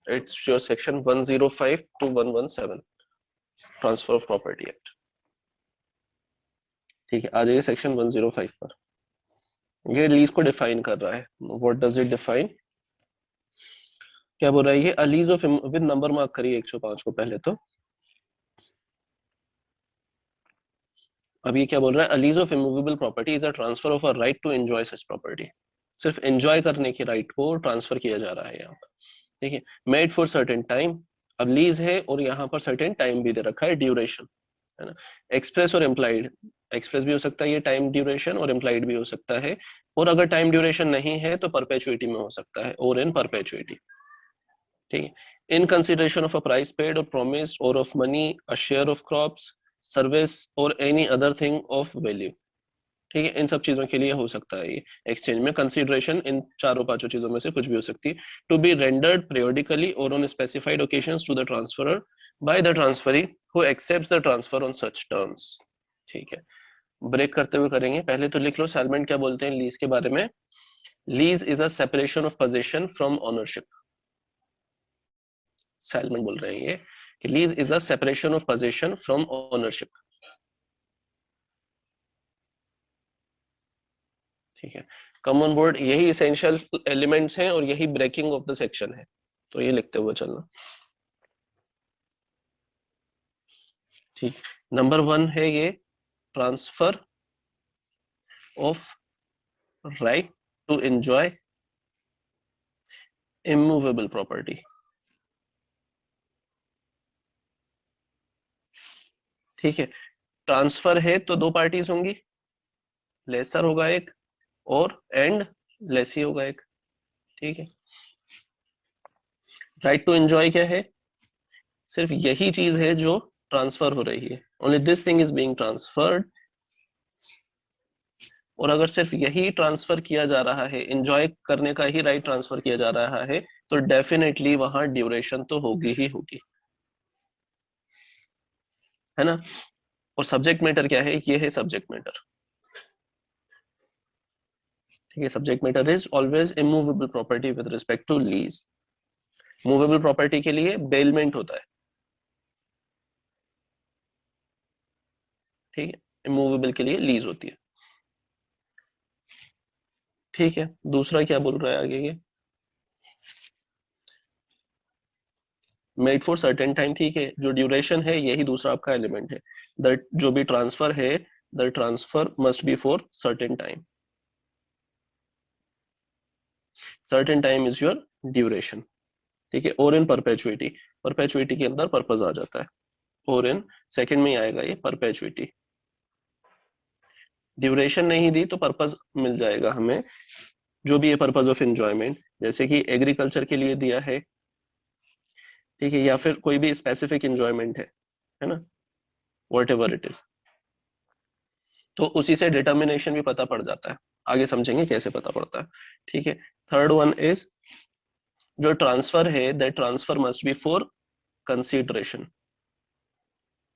It's your section 105 to 117 transfer of property act. ठीक है, आ जाइए सेक्शन 105 पर। ये लीज को डिफाइन कर रहा है। What does it define? क्या बोल रहा है ये? अ lease of with number mark करिए 105 को पहले तो। अब ये क्या बोल रहा है? A lease of immovable property is a transfer of a right to enjoy such property. सिर्फ एंजॉय करने के राइट को ट्रांसफर किया जा रहा है यहाँ पर। ठीक है, मेड फॉर सर्टेन टाइम। अब लीज है और यहाँ पर सर्टेन टाइम भी दे रखा है, ड्यूरेशन, है ना। एक्सप्रेस और इम्प्लाइड, एक्सप्रेस भी हो सकता है ये टाइम ड्यूरेशन, और इम्प्लाइड भी हो सकता है। और अगर टाइम ड्यूरेशन नहीं है तो परपेचुइटी में हो सकता है, और इन परपेचुइटी। ठीक है, in consideration of a price paid और प्रोमिस्ड और of money, a share of crops, service और any other thing of value. ठीक है, इन सब चीजों के लिए हो सकता है ये एक्सचेंज में कंसिडरेशन, इन चारों पांचों चीजों में से कुछ भी हो सकती है। टू बी रेंडर्ड periodically और on specified occasions to the transferor by the transferee who accepts the transfer on such terms. ठीक है, ब्रेक करते हुए करेंगे। पहले तो लिख लो सेलमेंट क्या बोलते हैं लीज के बारे में। Lease is a separation of position from ownership. सेलमेंट बोल रहे हैं ये कि lease is a separation of position from ownership. ठीक है, कम ऑन बोर्ड, यही इसेंशियल एलिमेंट्स हैं और यही ब्रेकिंग ऑफ द सेक्शन है, तो ये लिखते हुए चलना। ठीक, नंबर 1 है ये transfer of right to enjoy immovable property. ठीक है, ट्रांसफर है तो दो पार्टीज होंगी, लेसर होगा एक और एंड लेसी होगा एक। ठीक है, राइट टू एंजॉय क्या है? सिर्फ यही चीज है जो ट्रांसफर हो रही है, only this thing is being transferred. और अगर सिर्फ यही ट्रांसफर किया जा रहा है, एंजॉय करने का ही राइट ट्रांसफर किया जा रहा है, तो डेफिनेटली वहां ड्यूरेशन तो होगी ही होगी, है ना। और सब्जेक्ट मैटर क्या है? ये है सब्जेक्ट मैटर। ठीक है, subject matter is always immovable property with respect to lease. Movable property के लिए बेलमेंट होता है। ठीक है, इमूवेबल के लिए लीज होती है। ठीक है, दूसरा क्या बोल रहा है आगे ये? Made for certain time. ठीक है, जो ड्यूरेशन है यही दूसरा आपका एलिमेंट है। दैट जो भी ट्रांसफर है, the transfer must B for certain time. Certain time is your duration. ठीक है, और इन परपेचुइटी, परपेचुइटी के अंदर पर्पज आ जाता है, और इन सेकंड में ही आएगा ये परपेचुइटी। ड्यूरेशन नहीं दी तो पर्पज मिल जाएगा हमें, जो भी है पर्पज ऑफ एंजॉयमेंट, जैसे कि एग्रीकल्चर के लिए दिया है। ठीक है, या फिर कोई भी स्पेसिफिक एंजॉयमेंट है ना, वॉट एवर इट इज, तो उसी से डिटर्मिनेशन भी पता पड़ जाता है। आगे समझेंगे कैसे पता पड़ता है। ठीक है, थर्ड वन इज जो ट्रांसफर है, that transfer must B for consideration.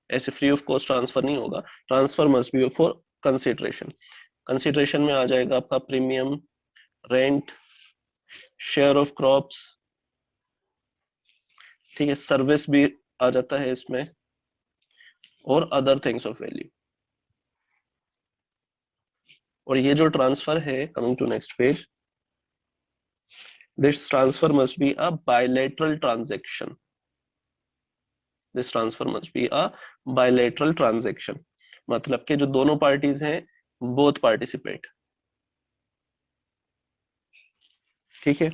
ऐसे फ्री ऑफ कॉस्ट ट्रांसफर नहीं होगा, transfer must B for consideration. Consideration में आ जाएगा आपका premium, rent, share of crops. ठीक है, सर्विस भी आ जाता है इसमें, और अदर थिंग्स ऑफ वैल्यू। और ये जो ट्रांसफर है, coming to next page, this transfer must be a bilateral transaction. This transfer must be a bilateral transaction, मतलब कि जो दोनों पार्टीज हैं बोथ पार्टिसिपेट। ठीक है,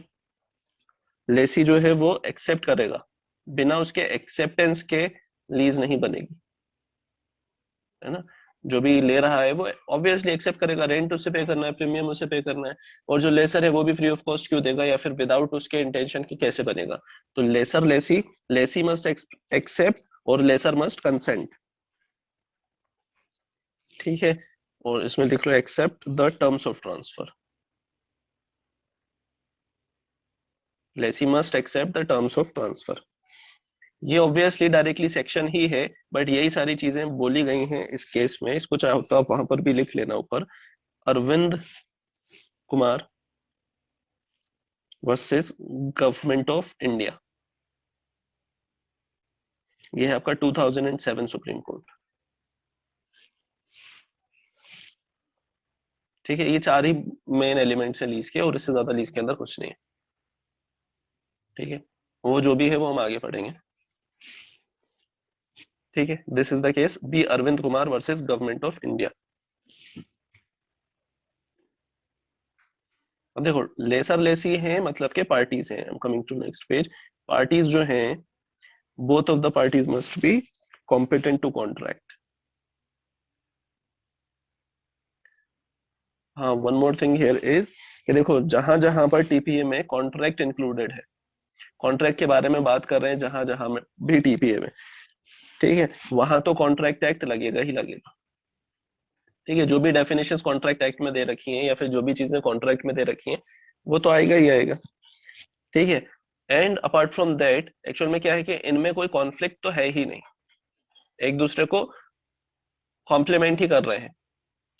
लेसी जो है वो एक्सेप्ट करेगा, बिना उसके एक्सेप्टेंस के लीज नहीं बनेगी, है ना। जो भी ले रहा है वो ऑब्वियसली एक्सेप्ट करेगा, रेंट उसे पे करना है, प्रीमियम उसे पे करना है, और जो लेसर है वो भी फ्री ऑफ कॉस्ट क्यों देगा, या फिर विदाउट उसके इंटेंशन की कैसे बनेगा? तो lessor lessee, lessee must accept और लेसर मस्ट कंसेंट। ठीक है, और इसमें लिख लो accept the terms of transfer. Lessee must accept the terms of transfer. ये ऑब्वियसली डायरेक्टली सेक्शन ही है, बट यही सारी चीजें बोली गई हैं इस केस में। इसको चाहे तो आप वहां पर भी लिख लेना ऊपर, Arvind Kumar versus government of India. ये है आपका 2007 सुप्रीम कोर्ट। ठीक है, ये चार ही मेन एलिमेंट्स है लीज के, और इससे ज्यादा लीज के अंदर कुछ नहीं है। ठीक है, वो जो भी है वो हम आगे पढ़ेंगे। ठीक है, this is the case B Arvind Kumar versus government of India. अब देखो, लेसर लेसी हैं मतलब के पार्टीज हैं। I am coming to next page. Parties जो हैं, both of the parties must be competent to contract. हाँ, one more thing here is कि देखो, जहां जहां पर टीपीए में कॉन्ट्रैक्ट इंक्लूडेड है, कॉन्ट्रैक्ट के बारे में बात कर रहे हैं जहां जहां में भी टीपीए में, ठीक है, वहां तो कॉन्ट्रैक्ट एक्ट लगेगा ही लगेगा। ठीक है, जो भी डेफिनेशंस कॉन्ट्रैक्ट एक्ट में दे रखी हैं या फिर जो भी चीजें कॉन्ट्रैक्ट में दे रखी हैं, वो तो आएगा ही आएगा। ठीक है, and apart from that actual में क्या है कि इनमें कोई कॉन्फ्लिक्ट तो है ही नहीं, एक दूसरे को कॉम्प्लीमेंट ही कर रहे हैं।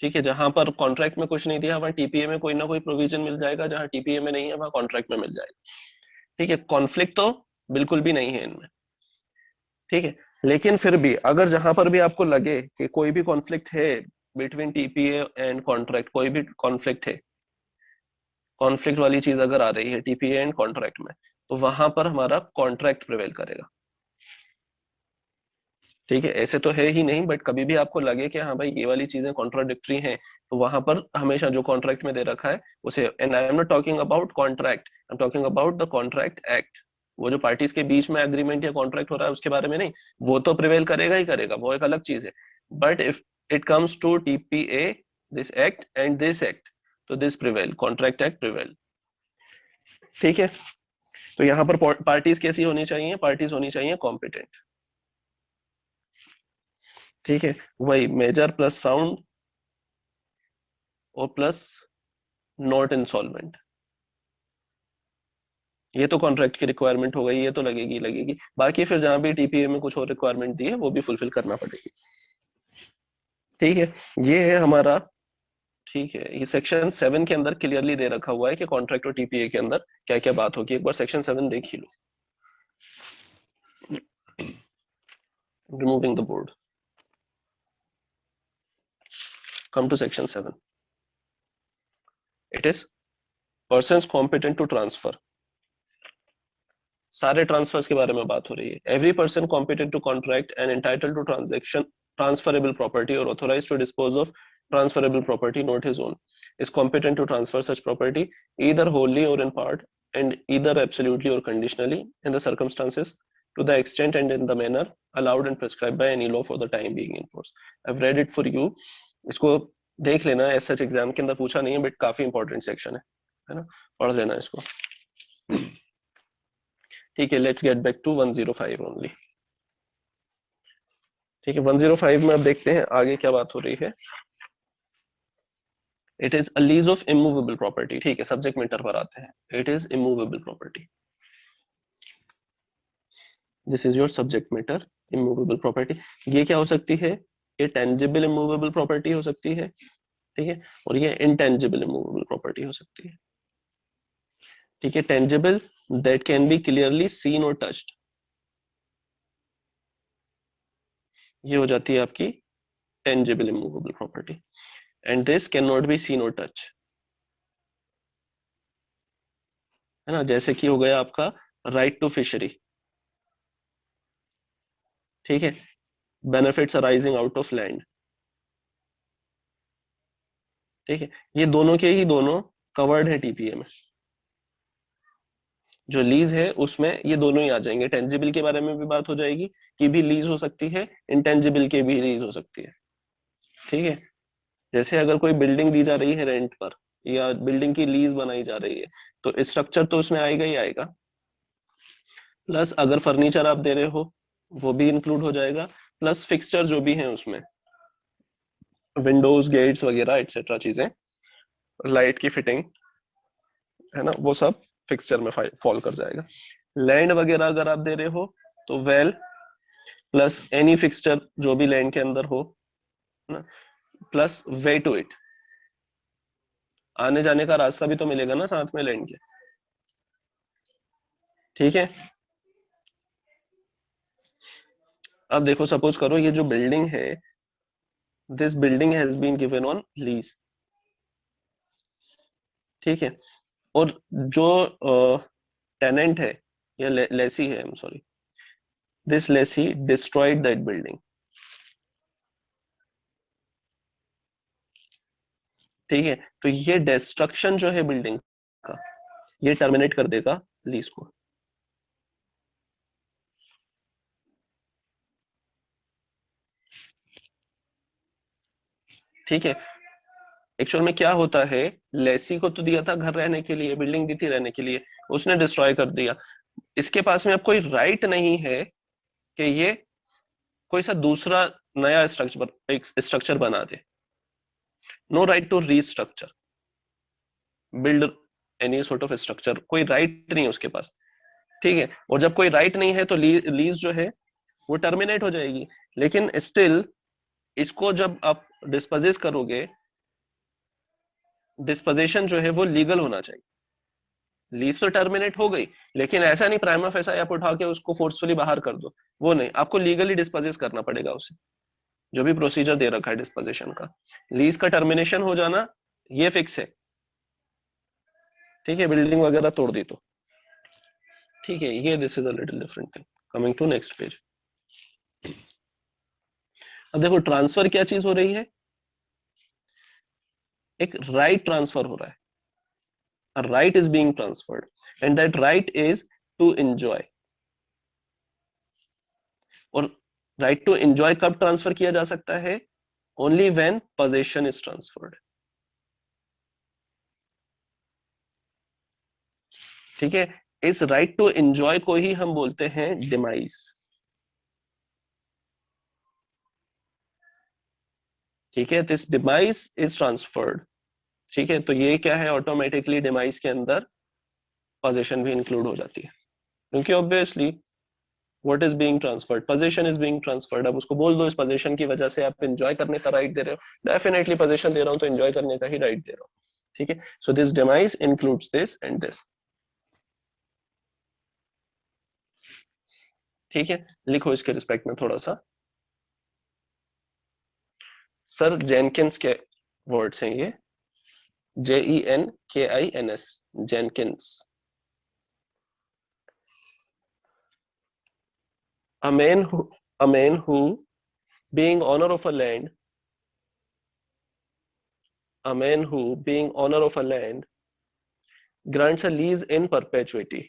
ठीक है, जहां पर कॉन्ट्रैक्ट में कुछ नहीं दिया, वहां टीपीए में कोई ना कोई प्रोविजन मिल जाएगा, जहां टीपीए में नहीं है वहां कॉन्ट्रैक्ट में मिल जाएगा। ठीक है, कॉन्फ्लिक्ट तो बिल्कुल भी नहीं है इनमें। ठीक है, लेकिन फिर भी अगर जहां पर भी आपको लगे कि कोई भी कॉन्फ्लिक्ट है बिटवीन टीपीए एंड कॉन्ट्रैक्ट, कोई भी कॉन्फ्लिक्ट है, कॉन्फ्लिक्ट वाली चीज अगर आ रही है टीपीए एंड कॉन्ट्रैक्ट में, तो वहां पर हमारा कॉन्ट्रैक्ट प्रिवेल करेगा। ठीक है, ऐसे तो है ही नहीं, बट कभी भी आपको लगे कि हाँ भाई ये वाली चीजें कॉन्ट्राडिक्टरी हैं, तो वहां पर हमेशा जो कॉन्ट्रैक्ट में दे रखा है उसे, and I am not talking about contract, I am talking about the contract act. वो जो पार्टीज के बीच में एग्रीमेंट या कॉन्ट्रैक्ट हो रहा है उसके बारे में नहीं, वो तो प्रिवेल करेगा ही करेगा, वो एक अलग चीज है। But if it comes to TPA, this act and this act, तो this prevail, contract act prevail. ठीक है, तो यहाँ पर पार्टीज कैसी होनी चाहिए? पार्टीज होनी चाहिए कॉम्पिटेंट। ठीक है, वही मेजर प्लस साउंड और प्लस नॉट इंसॉल्वेंट, ये तो कॉन्ट्रैक्ट की रिक्वायरमेंट हो गई, ये तो लगेगी लगेगी। बाकी फिर जहां भी टीपीए में कुछ और रिक्वायरमेंट दी है वो भी फुलफिल करना पड़ेगी। ठीक है, ये है हमारा। ठीक है, ये सेक्शन 7 के अंदर क्लियरली दे रखा हुआ है कि कॉन्ट्रैक्ट और टीपीए के अंदर क्या क्या बात होगी। एक बार सेक्शन 7 देख ही लो। Removing the board, come to section 7. It is persons competent to transfer. सारे ट्रांसफर्स के बारे में बात हो रही है। Every person competent to contract and entitled to transaction transferable property और authorised to dispose of transferable property not his own is competent to transfer such property either wholly or in part and either absolutely or conditionally in the circumstances to the extent and in the manner allowed and prescribed by any law for the time being in force. I've read it for you. इसको देख लेना, as such exam के अंदर पूछा नहीं है but काफी important section है ना, पढ़ लेना इसको। ठीक है, let's get back to 105 only. ठीक है, 105 में अब देखते हैं आगे क्या बात हो रही है। It is a lease of immovable property. ठीक है, सब्जेक्ट मैटर पर आते हैं। It is immovable property, this is your subject matter, immovable property. ये क्या हो सकती है? ये टेंजिबल इमूवेबल प्रॉपर्टी हो सकती है, ठीक है, और ये इंटेंजिबल इमूवेबल प्रॉपर्टी हो सकती है। ठीक है, tangible that can be clearly seen और टच्ड, ये हो जाती है आपकी tangible immovable property, and this can not be seen और टच, है ना। जैसे कि हो गया आपका राइट टू फिशरी, ठीक है, benefits arising out of land. ठीक है, ये दोनों के ही दोनों कवर्ड है टीपीए में। जो लीज है उसमें ये दोनों ही आ जाएंगे। टेंजिबल के बारे में भी बात हो जाएगी कि भी लीज हो सकती है, इंटेंजिबल के भी लीज हो सकती है। ठीक है, जैसे अगर कोई बिल्डिंग दी जा रही है रेंट पर या बिल्डिंग की लीज बनाई जा रही है, तो स्ट्रक्चर तो उसमें आएगा ही आएगा, प्लस अगर फर्नीचर आप दे रहे हो वो भी इंक्लूड हो जाएगा, प्लस फिक्सचर जो भी है उसमें, विंडोज गेट्स वगैरह एक्सेट्रा चीजें, लाइट की फिटिंग, है ना, वो सब फिक्सचर में फॉल कर जाएगा। लैंड वगैरह अगर आप दे रहे हो तो वेल प्लस एनी फिक्सचर जो भी लैंड के अंदर हो ना, प्लस वे टू इट, आने जाने का रास्ता भी तो मिलेगा ना साथ में लैंड के। ठीक है, अब देखो सपोज करो ये जो बिल्डिंग है, this building has been given on lease, ठीक है, और जो टेनेंट है या लेसी है, I am sorry, this lessee destroyed that building, ठीक है, तो ये डिस्ट्रक्शन जो है बिल्डिंग का, ये टर्मिनेट कर देगा लीज को। ठीक है, एक्चुअल में क्या होता है, लेसी को तो दिया था घर रहने के लिए, बिल्डिंग दी थी रहने के लिए, उसने डिस्ट्रॉय कर दिया। इसके पास में अब कोई राइट नहीं है कि ये कोई सा दूसरा नया स्ट्रक्चर बना दे। No right to restructure, build any sort of structure, कोई राइट नहीं है उसके पास, ठीक है। और जब कोई राइट नहीं है तो लीज जो है वो टर्मिनेट हो जाएगी। लेकिन स्टिल इसको जब आप डिस्पोजेस करोगे, डिस्पोजेशन जो है वो लीगल होना चाहिए। लीज तो टर्मिनेट हो गई, लेकिन ऐसा नहीं प्राइमा फेसा आप उठा के उसको फोर्सफुली बाहर कर दो, वो नहीं, आपको लीगली डिस्पोजेस करना पड़ेगा उसे, जो भी प्रोसीजर दे रखा है डिस्पोजेशन का। लीज का टर्मिनेशन हो जाना ये फिक्स है, ठीक है, बिल्डिंग वगैरह तोड़ दी तो, ठीक है, ये this is a little different thing. Coming to next page. अब देखो ट्रांसफर क्या चीज हो रही है, एक राइट ट्रांसफर हो रहा है, a right is being transferred and that right is to enjoy। और right to enjoy कब ट्रांसफर किया जा सकता है, only when possession is transferred, ठीक है। इस right to enjoy को ही हम बोलते हैं demise, ठीक है, this demise is transferred, ठीक है। तो ये क्या है, ऑटोमेटिकली demise के अंदर possession भी इंक्लूड हो जाती है, क्योंकि obviously what is being transferred, possession is being transferred। अब उसको बोल दो इस possession की वजह से आप enjoy करने का right दे रहे हो, डेफिनेटली possession दे रहा हूं तो enjoy करने का ही right दे रहा हूं, ठीक है। so this demise includes this and this, ठीक है। लिखो इसके रिस्पेक्ट में थोड़ा सा, सर जेनकिंस के वर्ड्स हैं ये, JENKINS, Jenkins. a man who being owner of a land, a man who being owner of a land grants a lease in perpetuity,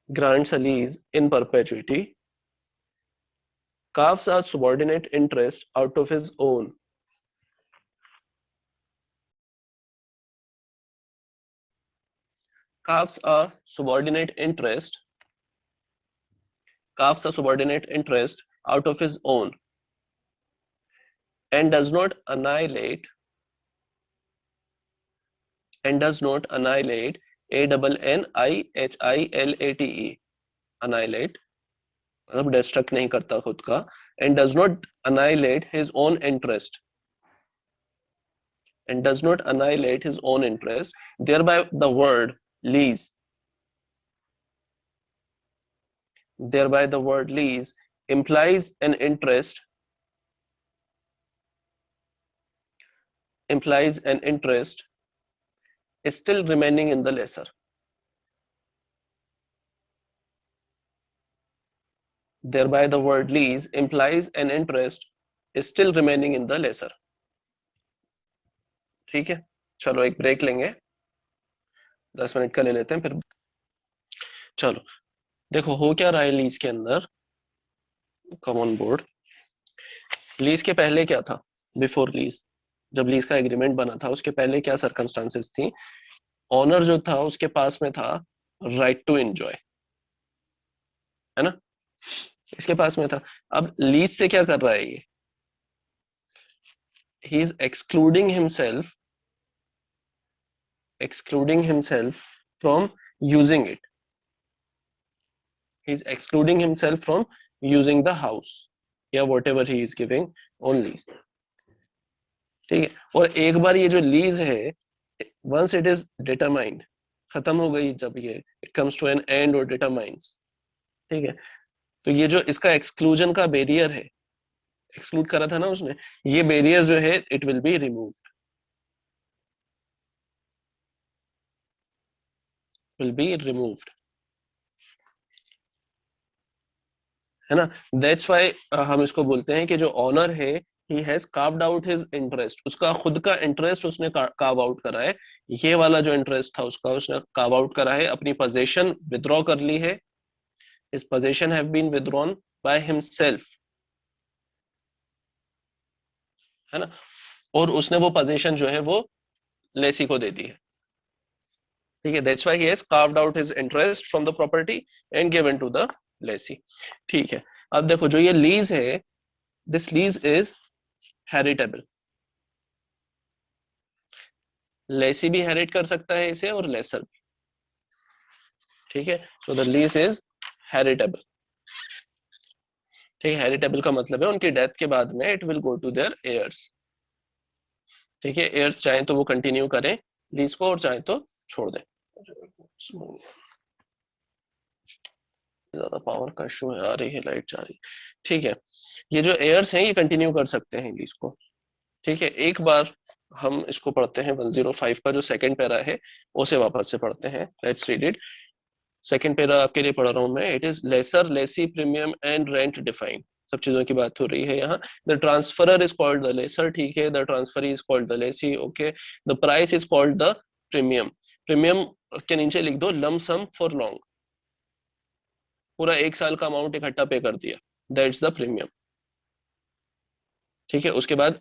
grants a lease in perpetuity, carves a subordinate interest out of his own, carves a subordinate interest, carves a subordinate interest out of his own and does not annihilate, and does not annihilate, ANNIHILATE, annihilate मतलब destruct नहीं करता खुद का, and does not annihilate his own interest, and does not annihilate his own interest, thereby the word lease, thereby the word lease implies an interest, implies an interest still remaining in the lesser, thereby the word lease implies an interest still remaining in the lesser, ठीक है। चलो एक break लेंगे, 10 minute का ले लेते हैं फिर। चलो देखो हो क्या रहा है लीज के अंदर, कम ऑन बोर्ड। लीज के पहले क्या था, बिफोर लीज, जब लीज का एग्रीमेंट बना था उसके पहले क्या सर्कमस्टांसेस थी, ऑनर जो था उसके पास में था राइट टू एंजॉय, है ना, इसके पास में था। अब लीज से क्या कर रहा है ये, he is excluding himself from using it, he is excluding himself from using the house या whatever he is giving on lease, ठीक है। और एक बार ये जो लीज है, once it is determined, खत्म हो गई, जब ये it comes to an end or determines, ठीक है, तो ये जो इसका एक्सक्लूजन का बैरियर है, एक्सक्लूड करा था ना उसने, ये बैरियर जो है it will be removed, will be removed, है ना। दैट्स व्हाई हम इसको बोलते हैं कि जो ऑनर है he has carved out his interest, उसका खुद का इंटरेस्ट उसने कार्व आउट करा है, ये वाला जो इंटरेस्ट था उसका उसने कार्व आउट करा है, अपनी पोजीशन विथड्रॉ कर ली है, his position have been withdrawn by himself, है ना, और उसने वो पोजीशन जो है वो लेसी को दे दी है, ठीक है। That's why he has carved out his interest from the property and given to the lessee, ठीक है। अब देखो जो ये लीज है, this lease is heritable, lessee भी हेरिट कर सकता है इसे और लेसर भी, ठीक है। So the lease is heritable, ठीक है। हेरिटेबल का मतलब है उनकी डेथ के बाद में it will go to their heirs, ठीक है। एयर्स चाहे तो वो कंटिन्यू करें लीज को और चाहे तो छोड़ दें। ज्यादा पावर का इशू है, आ रही है लाइट जा रही, ठीक है। ये जो एयर्स हैं ये कंटिन्यू कर सकते हैं लीज को, ठीक है। एक बार हम इसको पढ़ते हैं 105 का जो सेकंड पैरा है उसे वापस से पढ़ते हैं, let's read it. Second para आपके लिए पढ़ रहा हूं मैं। It is lessor, lessee, premium and rent defined, सब चीजों की बात हो रही है यहाँ। The transferor is called the lessor, ठीक है। The transferee is called the lessee, okay. The price is called the premium, premium के नीचे लिख दो लम सम फॉर लॉन्ग, पूरा एक साल का अमाउंट इकट्ठा पे कर दिया, दैट्स द प्रीमियम, ठीक है। उसके बाद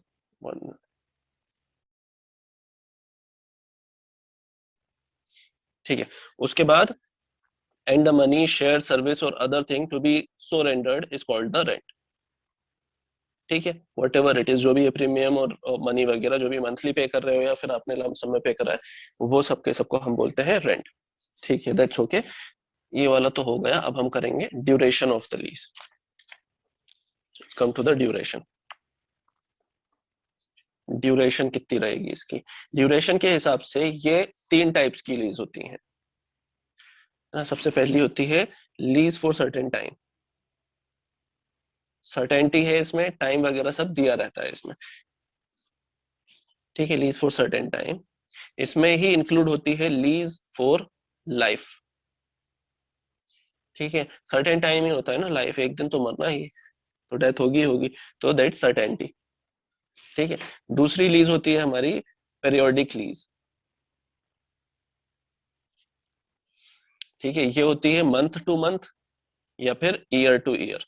ठीक है, उसके बाद and the money, share, service और other thing to be so rendered is called the rent, ठीक है। वट एवर इट इज, जो भी है प्रीमियम और मनी वगैरह जो भी मंथली पे कर रहे हो या फिर आपने लमसम में पे करा है, वो सबके सबको हम बोलते हैं रेंट, ठीक है। दैट्स ओके, ये वाला तो हो गया। अब हम करेंगे duration of the lease, come to the duration. Duration कितनी रहेगी इसकी? ड्यूरेशन के हिसाब से ये तीन टाइप्स की लीज होती हैं ना। सबसे पहली होती है lease for certain time, certainty है इसमें, टाइम वगैरह सब दिया रहता है इसमें, ठीक है। लीज फॉर सर्टेन टाइम, इसमें ही इंक्लूड होती है लीज फॉर लाइफ, ठीक है। सर्टेन टाइम ही होता है ना, लाइफ एक दिन तो मरना ही, तो डेथ होगी होगी, तो दैट सर्टेनिटी, ठीक है। दूसरी लीज होती है हमारी पेरियोडिक लीज, ठीक है। ये होती है मंथ टू मंथ या फिर ईयर टू ईयर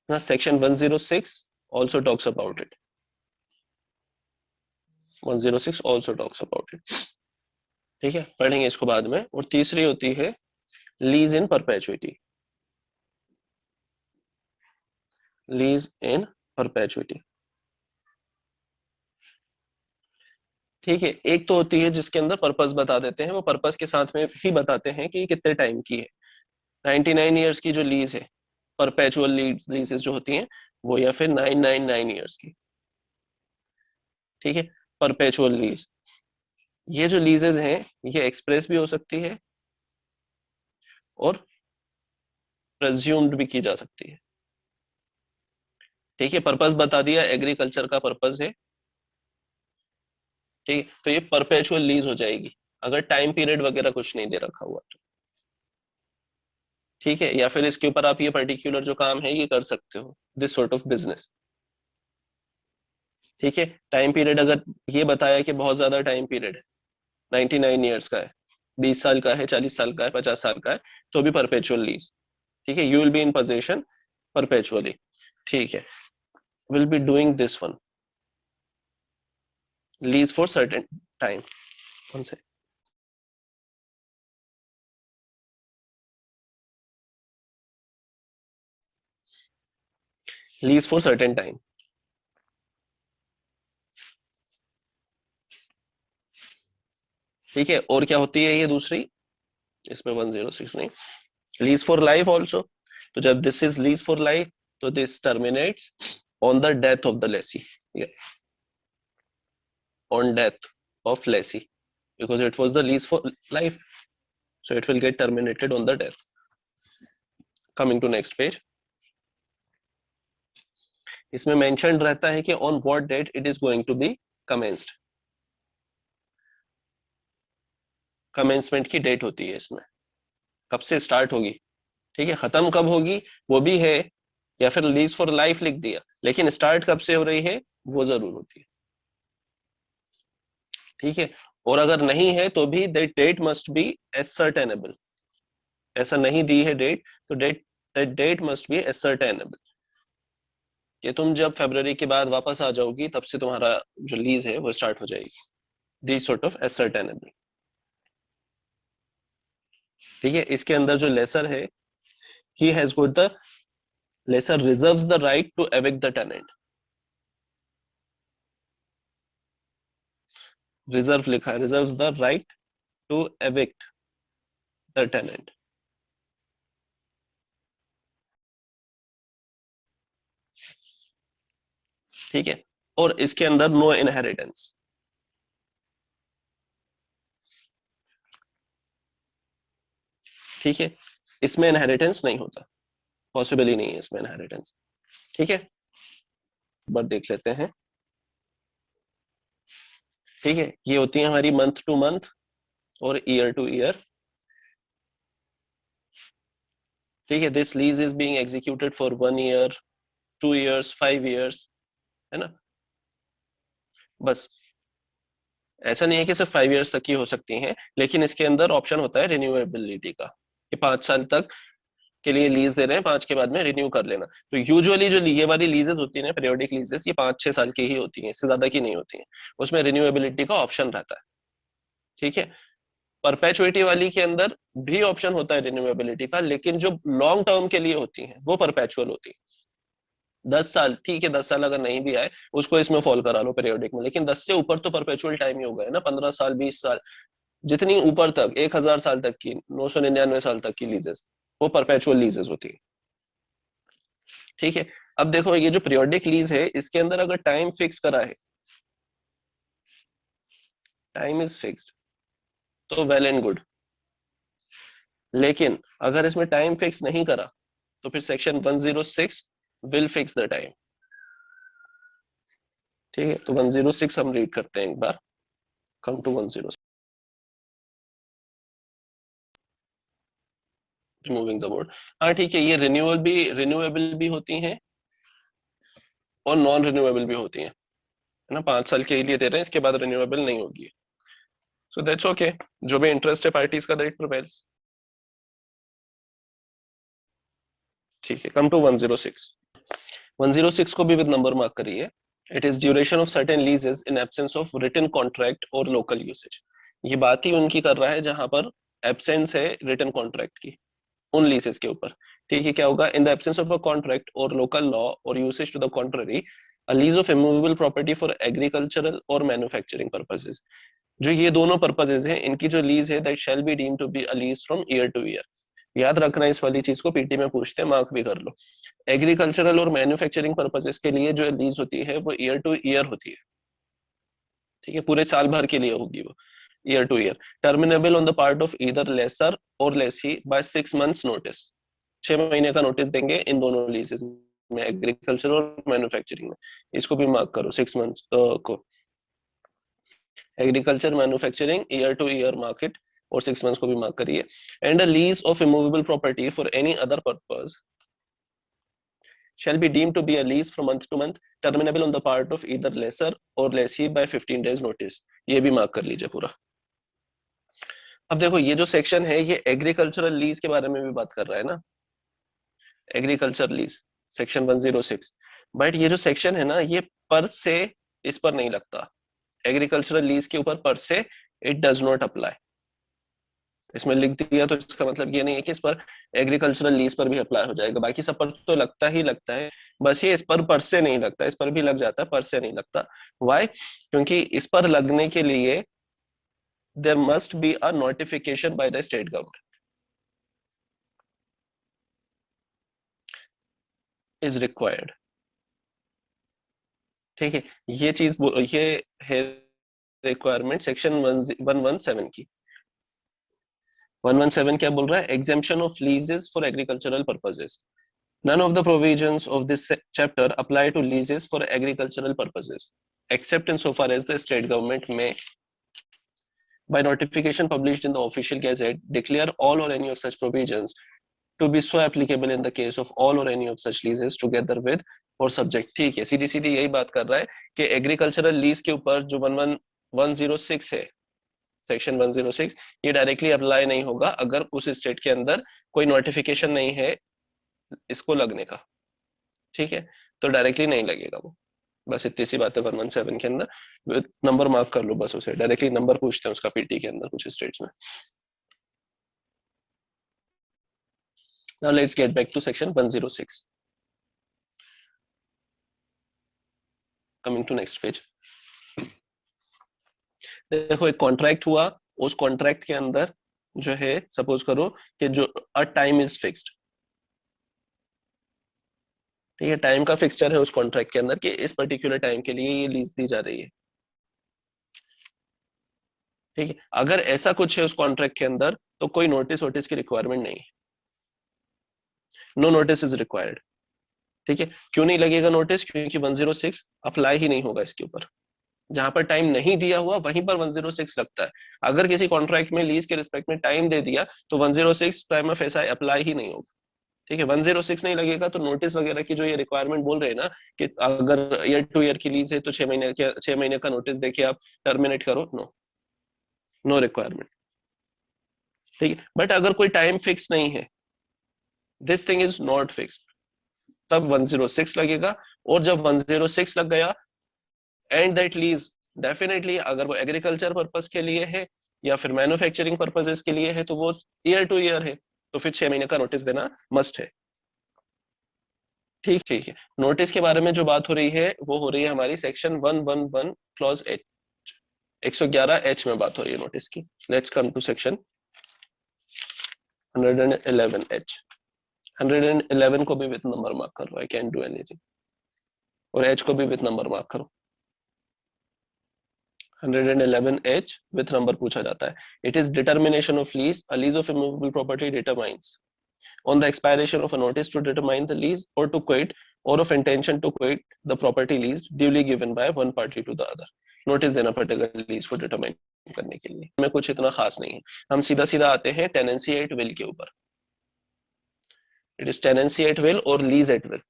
ना। Section 106 also talks about it, 106 also talks about it, ठीक है। पढ़ेंगे इसको बाद में। और तीसरी होती है लीज इन परपेचुइटी, लीज इन परपेचुइटी, ठीक है। एक तो होती है जिसके अंदर पर्पस बता देते हैं, वो पर्पस के साथ में ही बताते हैं कि कितने टाइम की है। 99 ईयर्स की जो लीज है, परपेचुअल लीजेस जो होती हैं वो, या फिर 999 ईयर्स की, ठीक है। परपेचुअल लीज, ये जो लीजेस हैं ये एक्सप्रेस भी हो सकती है और प्रेज्यूम्ड भी की जा सकती है, ठीक है। पर्पस बता दिया, एग्रीकल्चर का पर्पस है, ठीक है। तो ये परपेचुअल लीज हो जाएगी अगर टाइम पीरियड वगैरह कुछ नहीं दे रखा हुआ तो, ठीक है। या फिर इसके ऊपर आप ये पर्टिकुलर जो काम है ये कर सकते हो, दिस सॉर्ट ऑफ बिजनेस, ठीक है। टाइम पीरियड अगर ये बताया कि बहुत ज्यादा टाइम पीरियड है, 99 ईयर्स का है, 20 साल का है, 40 साल का है, 50 साल का है, तो भी परपेचुअल लीज, ठीक है। You will be in position perpetually, ठीक है। Will be doing this one, lease for certain time, कौन से लीज फॉर सर्टेन टाइम, ठीक है। और क्या होती है ये दूसरी, इसमें 106 नहीं, लीज फॉर लाइफ ऑल्सो। तो जब this is lease for life तो this terminates on the death of the lessee, on death of lessee, because it was the lease for life, so it will get terminated on the death, coming to next page, इसमें mentioned रहता है कि on what date it is going to be commenced, commencement की date होती है इसमें, कब से स्टार्ट होगी, ठीक है, खत्म कब होगी वो भी है, या फिर लीज फॉर लाइफ लिख दिया, लेकिन स्टार्ट कब से हो रही है वो जरूर होती है, ठीक है। और अगर नहीं है तो भी that date must be ascertainable, ऐसा नहीं दी है डेट तो that date must be ascertainable, कि तुम जब फरवरी के बाद वापस आ जाओगी तब से तुम्हारा जो लीज है वो स्टार्ट हो जाएगी, दिस सॉर्ट ऑफ एसर्टेनेबल, ठीक है। इसके अंदर जो लेसर है, he has got the lessor reserves the right to evict the tenant, reserve लिखा है, reserves the right to evict the tenant, ठीक है। और इसके अंदर नो इनहेरिटेंस, ठीक है, इसमें इनहेरिटेंस नहीं होता, पॉसिबल ही नहीं है इसमें इनहेरिटेंस, ठीक है। बार देख लेते हैं, ठीक है, ये होती है हमारी मंथ टू मंथ और ईयर टू ईयर, ठीक है। This lease is being executed for 1 year, 2 years, 5 years, है ना, बस ऐसा नहीं है कि सिर्फ 5 ईयर्स तक की हो सकती हैं, लेकिन इसके अंदर ऑप्शन होता है रिन्यूएबिलिटी का, कि 5 साल तक के लिए लीज दे रहे हैं, 5 के बाद में रिन्यू कर लेना। तो यूजुअली जो ये वाली लीजेस होती है ना, पीरियोडिक लीजेस, ये 5-6 साल की ही होती हैं, इससे ज्यादा की नहीं होती हैं, उसमें रिन्यूएबिलिटी का ऑप्शन रहता है, ठीक है। परपेचुइटी वाली के अंदर भी ऑप्शन होता है रिन्यूएबिलिटी का, लेकिन जो लॉन्ग टर्म के लिए होती है वो परपेचुअल होती है। 10 साल, ठीक है, 10 साल अगर नहीं भी आए उसको इसमें फॉल करा लो पीरियोडिक में, लेकिन 10 से ऊपर तो परपेचुअल टाइम ही हो गया ना, 15 साल, 20 साल, जितनी ऊपर तक 1000 साल तक की, 999 साल तक की लीजेस, वो परपेचुअल लीजेस होती है, ठीक है। अब देखो ये जो पीरियोडिक लीज है इसके अंदर अगर टाइम फिक्स करा है, टाइम इज फिक्स्ड, तो वेल एंड गुड, लेकिन अगर इसमें टाइम फिक्स नहीं करा तो फिर section 106 will fix the time, ठीक है। तो 106 हम रीड करते हैं एक बार, come to 106, removing the board, हाँ ठीक है, ये रिन्यूएबल भी होती हैं और नॉन रिन्यूएबल भी होती हैं, है ना, 5 साल के लिए दे रहे हैं, इसके बाद रिन्यूएबल नहीं होगी, सो दैट्स ओके, जो भी इंटरेस्ट है पार्टीज का दैट प्रिवेल्स, ठीक है। कम टू 106, 106 को भी विद नंबर मार्क करिए, it is duration of certain leases in absence of written contract or local usage, ये बात ही उनकी कर रहा है जहां पर एब्सेंस है रिटन कॉन्ट्रैक्ट की उन लीजेस के ऊपर, ठीक है। क्या होगा, in the absence of a contract or local law or usage to the contrary, a lease of immovable property for agricultural or manufacturing purposes, जो ये दोनों पर्पसेस हैं इनकी जो लीज है that shall be deemed to be a lease from year to year, याद रखना इस वाली चीज को, पीटी में पूछते हैं, मार्क भी कर लो। एग्रीकल्चरल और मैन्युफैक्चरिंग पर्पसेस के लिए जो लीज होती है वो ईयर टू ईयर होती है, ठीक है, पूरे साल भर के लिए होगी वो, year to year, terminable on the part of either lessor or lessee bye 6 months notice, 6 महीने का नोटिस देंगे इन दोनों लीजेस में, एग्रीकल्चर और मैन्युफैक्चरिंग में, इसको भी मार्क करो 6 months को, agriculture manufacturing year to year market, और 6 months को भी मार्क करिए। And a lease of immovable property for any other purpose shall be deemed to be a lease from month to month, terminable on the part of either lessor or lessee by 15 days notice, ये भी mark कर लीजिए पूरा। अब देखो ये जो section है ये एग्रीकल्चरल लीज के बारे में भी बात कर रहा है ना, एग्रीकल्चर लीज सेक्शन 106, बट ये जो सेक्शन है ना ये पर से इस पर नहीं लगता, एग्रीकल्चरल लीज के ऊपर पर से इट डज नॉट अप्लाई, इसमें लिख दिया तो इसका मतलब ये नहीं है कि इस पर एग्रीकल्चरल लीज पर भी अप्लाई हो जाएगा, बाकी सब पर तो लगता ही लगता है, बस ये इस पर से नहीं लगता, इस पर भी लग जाता है, पर से नहीं लगता। व्हाई, क्योंकि इस पर लगने के लिए there must be a notification by the state government is required, ठीक है। ये चीज ये है रिक्वायरमेंट सेक्शन 117 की, 117 क्या बोल रहा है? Exemption of लीजेस for agricultural purposes. None of the provisions of this chapter apply to leases for agricultural purposes, except insofar as the state government may, by notification published in the official gazette, declare all or any of such provisions to be so applicable in the case of all or any of such leases together with or subject. ठीक है, सीधी सीधी यही बात कर रहा है कि agricultural lease के ऊपर जो 11106 है, सेक्शन 106, ये डायरेक्टली अप्लाई नहीं होगा अगर उस स्टेट के अंदर कोई नोटिफिकेशन नहीं है इसको लगने का. ठीक है, तो डायरेक्टली नहीं लगेगा वो. बस इतनी सी बात है 117 के अंदर. नंबर मार्क कर लो बस, उसे डायरेक्टली नंबर पूछते हैं उसका पीटी के अंदर कुछ स्टेट्स में. Now let's get back to section 106. Coming to next page. देखो एक कॉन्ट्रैक्ट हुआ, उस कॉन्ट्रैक्ट के अंदर जो है सपोज करो कि जो अ टाइम इज फिक्स्ड. ठीक है, टाइम का फिक्सचर है उस कॉन्ट्रैक्ट के अंदर कि इस पर्टिकुलर टाइम के लिए ये लीज दी जा रही है. ठीक है, अगर ऐसा कुछ है उस कॉन्ट्रैक्ट के अंदर तो कोई नोटिस वोटिस की रिक्वायरमेंट नहीं है. No notice is required. ठीक है, क्यों नहीं लगेगा नोटिस? क्योंकि 106 अप्लाई ही नहीं होगा इसके ऊपर. जहां पर टाइम नहीं दिया हुआ वहीं पर 106 लगता है. अगर किसी कॉन्ट्रैक्ट में लीज के रिस्पेक्ट में टाइम दे दिया तो 106 टाइम ऑफ एसआई अप्लाई ही नहीं होगा. ठीक है, 106 नहीं लगेगा तो नोटिस वगैरह की जो ये रिक्वायरमेंट बोल रहे हैं ना कि अगर ईयर टू ईयर की लीज है तो 6 महीने का नोटिस देके आप टर्मिनेट करो, नो, नो रिक्वायरमेंट. ठीक है, बट अगर कोई टाइम फिक्स नहीं है, this thing is not fixed, तब 106 लगेगा. और जब 106 लग गया एंड दैट लीज डेफिनेटली अगर वो एग्रीकल्चर पर्पस के लिए है या फिर मैन्युफैक्चरिंग पर्पसेस के लिए है तो वो ईयर टू ईयर है, तो फिर 6 महीने का नोटिस देना मस्ट है. ठीक है, नोटिस के बारे में जो बात हो रही है वो हो रही है हमारी सेक्शन 111 क्लॉज एच, 111H में बात हो रही है नोटिस की. Let's come to section 111H. 111 को भी विथ नंबर मार्क करो, आई कैन डू एनीथिंग. और H को भी विथ नंबर मार्क करो. 111H विथ नंबर पूछा जाता है. It is determination of lease. A lease of immovable property determines on the expiration of a notice to determine the lease or to quit or of intention to quit the property leased duly given by one party to the other. Notice देना पड़ेगा lease को determine करने के लिए. में कुछ इतना खास नहीं है. हम सीधा सीधा आते हैं टेनेंसी एट विल के ऊपर. It is tenancy at will or lease at will,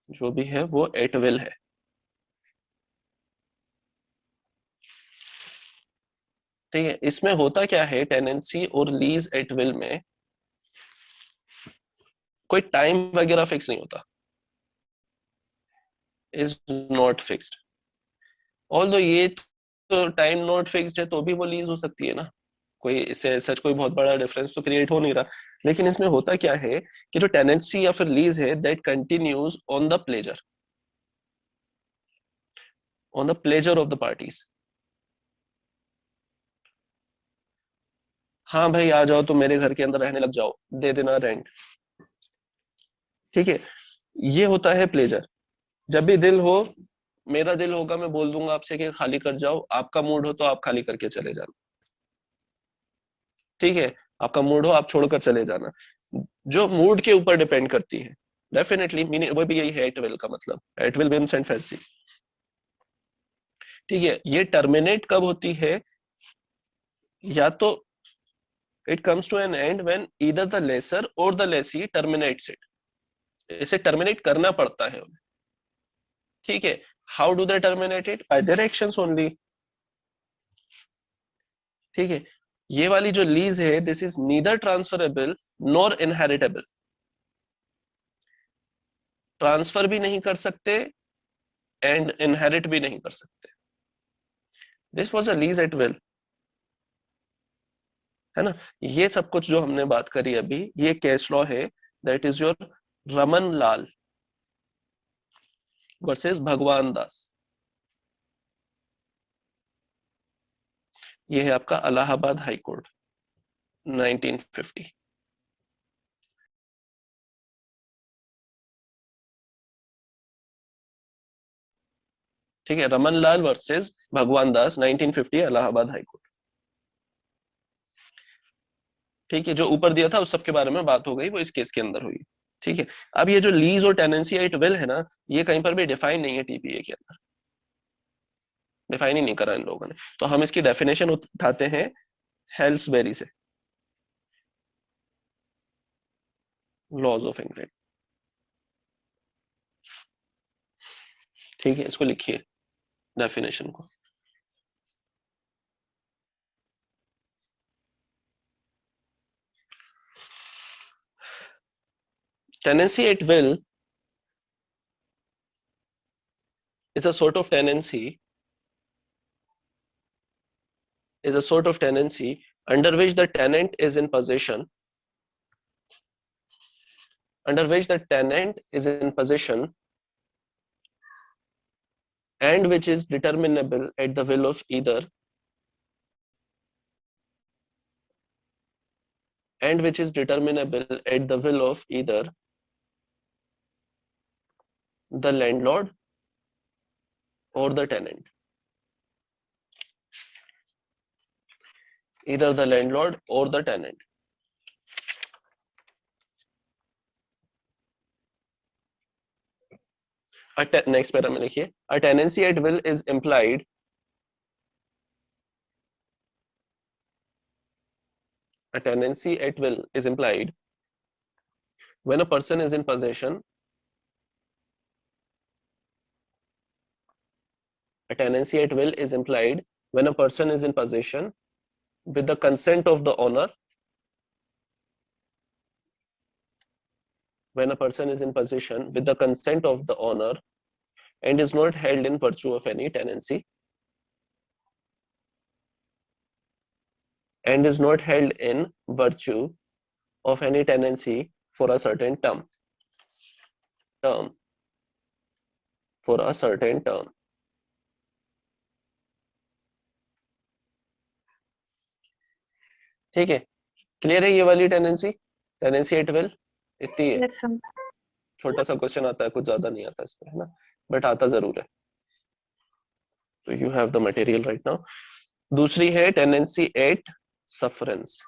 जो भी है वो एट विल है. ठीक है, इसमें होता क्या है टेनेंसी और लीज एट विल में कोई टाइम वगैरह फिक्स नहीं होता. Is not fixed. ऑल्दो ये तो टाइम नॉट फिक्स्ड है तो भी वो लीज हो सकती है ना, कोई इससे सच कोई बहुत बड़ा डिफरेंस तो क्रिएट हो नहीं रहा. लेकिन इसमें होता क्या है कि जो टेनेंसी या फिर लीज है that continues on the pleasure, on the pleasure of the parties. हाँ भाई आ जाओ तो मेरे घर के अंदर रहने लग जाओ, दे देना रेंट. ठीक है, ये होता है प्लेजर. जब भी दिल हो, मेरा दिल होगा मैं बोल दूंगा आपसे कि खाली कर जाओ, आपका मूड हो तो आप खाली करके चले जाना. ठीक है, आपका मूड हो आप छोड़कर चले जाना. जो मूड के ऊपर डिपेंड करती है डेफिनेटली. मीनिंग वो भी यही है एट विल का मतलब, at will whims and fancies. ठीक है, ये टर्मिनेट कब होती है? या तो it comes to an end when either the lessor or the lessee terminates it. इसे टर्मिनेट करना पड़ता है उन्हें. ठीक है, how do they terminate it? By their actions only. ठीक है, ये वाली जो लीज है this is neither transferable nor inheritable. Transfer भी नहीं कर सकते एंड इनहेरिट भी नहीं कर सकते. This was a lease at will, है ना. ये सब कुछ जो हमने बात करी अभी ये केस लॉ है. That is your Raman Lal versus भगवान दास. ये है आपका इलाहाबाद हाई कोर्ट 1950. ठीक है, रमन लाल वर्सेस भगवान दास 1950 इलाहाबाद हाई कोर्ट. ठीक है, जो ऊपर दिया था उस सब के बारे में बात हो गई, वो इस केस के अंदर हुई। ठीक है, अब ये जो लीज और टेनेंसी एट विल है ना, ये कहीं पर भी डिफाइन नहीं है टीपीए के अंदर, डिफाइन ही नहीं करा इन लोगों ने। तो हम इसकी डेफिनेशन उठाते हैं हेल्सबेरी से, लॉज ऑफ इंग्लैंड। ठीक है, इसको लिखिए डेफिनेशन को। Tenancy at will is a sort of tenancy under which the tenant is in possession and which is determinable at the will of either the landlord or the tenant, either the landlord or the tenant. Next para में लिखिए, a tenancy at will is implied when a person is in possession. A tenancy at will is implied when a person is in possession with the consent of the owner. When a person is in possession with the consent of the owner and is not held in virtue of any tenancy. And is not held in virtue of any tenancy for a certain term. For a certain term. ठीक है, clear है ये वाली tenancy, tenancy at will इतनी है। yes, छोटा सा question आता है, कुछ ज्यादा नहीं आता इसमें, है ना, बट आता जरूर है। तो you have the material right now. दूसरी है टेनेंसी एट सफरेंस।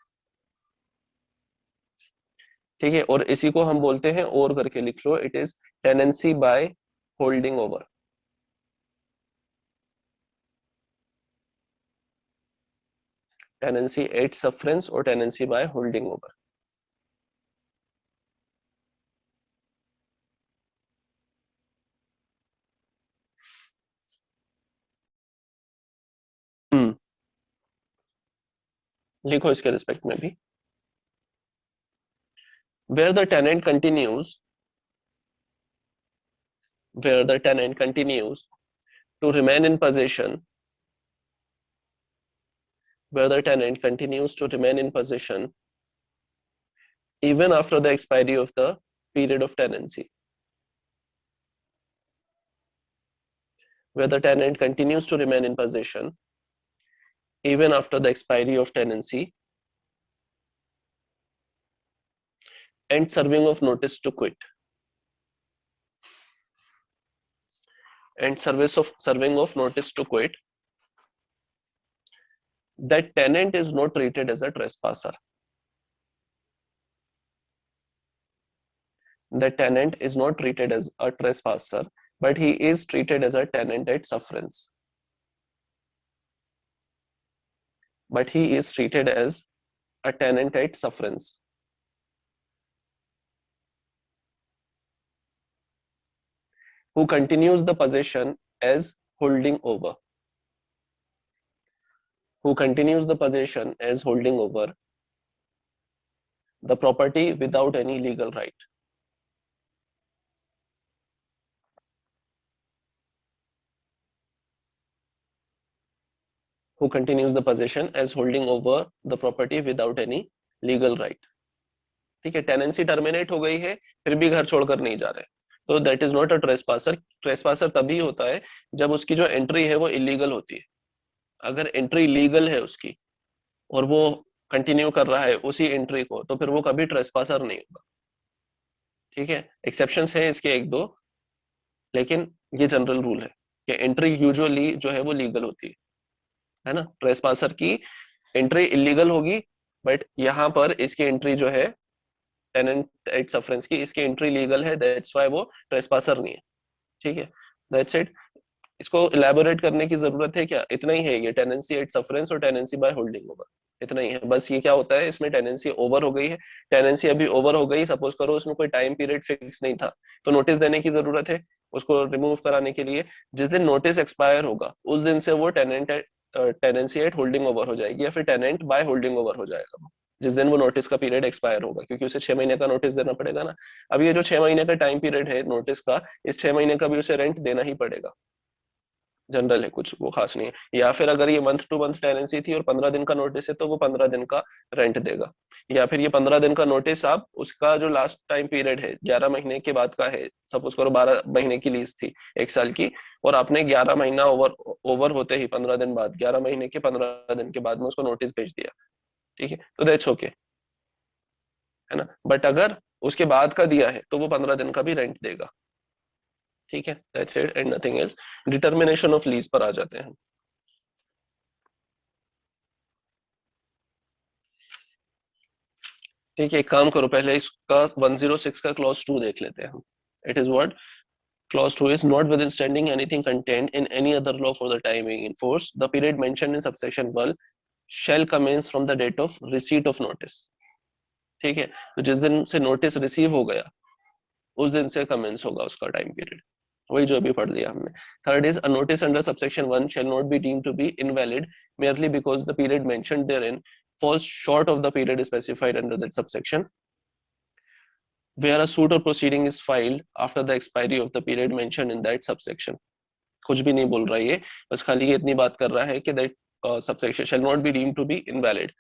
ठीक है, और इसी को हम बोलते हैं, और करके लिख लो, it is tenancy by holding over. Tenancy at sufferance और टेनेंसी बाय होल्डिंग ओवर। लिखो इसके रिस्पेक्ट में भी, where the tenant continues to remain in possession, even after the expiry of the period of tenancy. Where the tenant continues to remain in possession even after the expiry of tenancy and serving of notice to quit. That tenant is not treated as a trespasser. The tenant is not treated as a trespasser, but he is treated as a tenant at sufferance. Who continues the possession as holding over. The property without any legal right. Who continues the possession as holding over the property without any legal right. ठीक है, tenancy terminate हो गई है, फिर भी घर छोड़कर नहीं जा रहे, तो दैट इज नॉट अ ट्रेसपासर। ट्रेसपासर तभी होता है जब उसकी जो एंट्री है वो इलीगल होती है। अगर एंट्री लीगल है उसकी और वो कंटिन्यू कर रहा है उसी एंट्री को, तो फिर वो कभी ट्रेसपासर नहीं होगा। ठीक है, एक्सेप्शंस हैं इसके एक दो, लेकिन ये जनरल रूल है कि एंट्री यूजुअली जो है वो लीगल होती है ना। ट्रेसपासर की एंट्री इलीगल होगी बट यहाँ पर इसकी एंट्री जो है टेनेंट एट सफरेंस की, इसकी एंट्री लीगल है, दैट्स व्हाई वो ट्रेसपासर नहीं है। ठीक है, दैट्स इट। इसको इलेबोरेट करने की जरूरत है क्या? इतना ही है, ये टेनेंसी एट सफरेंस और टेनेंसी बाय होल्डिंग ओवर, इतना ही है बस। ये क्या होता है, इसमें टेनेंसी ओवर हो गई है, टेनेंसी अभी ओवर हो गई, सपोज करो उसमें कोई टाइम पीरियड फिक्स नहीं था, तो नोटिस देने की जरूरत है उसको रिमूव कराने के लिए। जिस दिन नोटिस एक्सपायर होगा उस दिन से वो टेनेंसी एट होल्डिंग ओवर हो जाएगी, या फिर टेनेंट बाय होल्डिंग ओवर हो जाएगा जिस दिन वो नोटिस का पीरियड एक्सपायर होगा, क्योंकि उसे 6 महीने का नोटिस देना पड़ेगा ना। अब ये जो 6 महीने का टाइम पीरियड है नोटिस का, इस 6 महीने का भी उसे रेंट देना ही पड़ेगा। जनरल है, कुछ वो खास नहीं है। या फिर अगर ये मंथ टू मंथ टेनेंसी थी और 15 दिन का नोटिस है तो वो 15 दिन का रेंट देगा। या फिर ये 15 दिन का नोटिस, आप उसका जो लास्ट टाइम पीरियड है 11 महीने के बाद का है, सपोज करो 12 महीने की लीज थी 1 साल की, और आपने 11 महीना ओवर ओवर होते ही 15 दिन बाद, 11 महीने के 15 दिन के बाद में उसको नोटिस भेज दिया, ठीक है, तो दैट्स ओके, है ना। बट अगर उसके बाद का दिया है तो वो 15 दिन का भी रेंट देगा। ठीक है, that's it and nothing else. Determination of lease पर आ जाते हैं। ठीक है, एक काम करो, पहले इसका 106 का क्लॉज 2 देख लेते हैं हम। It is what? Clause 2 is not withstanding anything contained in any other law for the time being in force, the period mentioned in subsection 1 shall commence from the date of receipt of notice। ठीक है, तो जिस दिन से notice receive हो गया उस दिन से कमेंस होगा उसका टाइम पीरियड, वही जो अभी पढ़ लिया हमने। Third is, a notice under subsection 1 shall not be deemed to be invalid merely because the period mentioned therein falls short of the period specified under that subsection where a suit or proceeding is filed after the expiry of the period mentioned in that subsection। कुछ भी नहीं बोल रहा है ये, बस खाली ये इतनी बात कर रहा है कि that subsection shall not be deemed to be invalid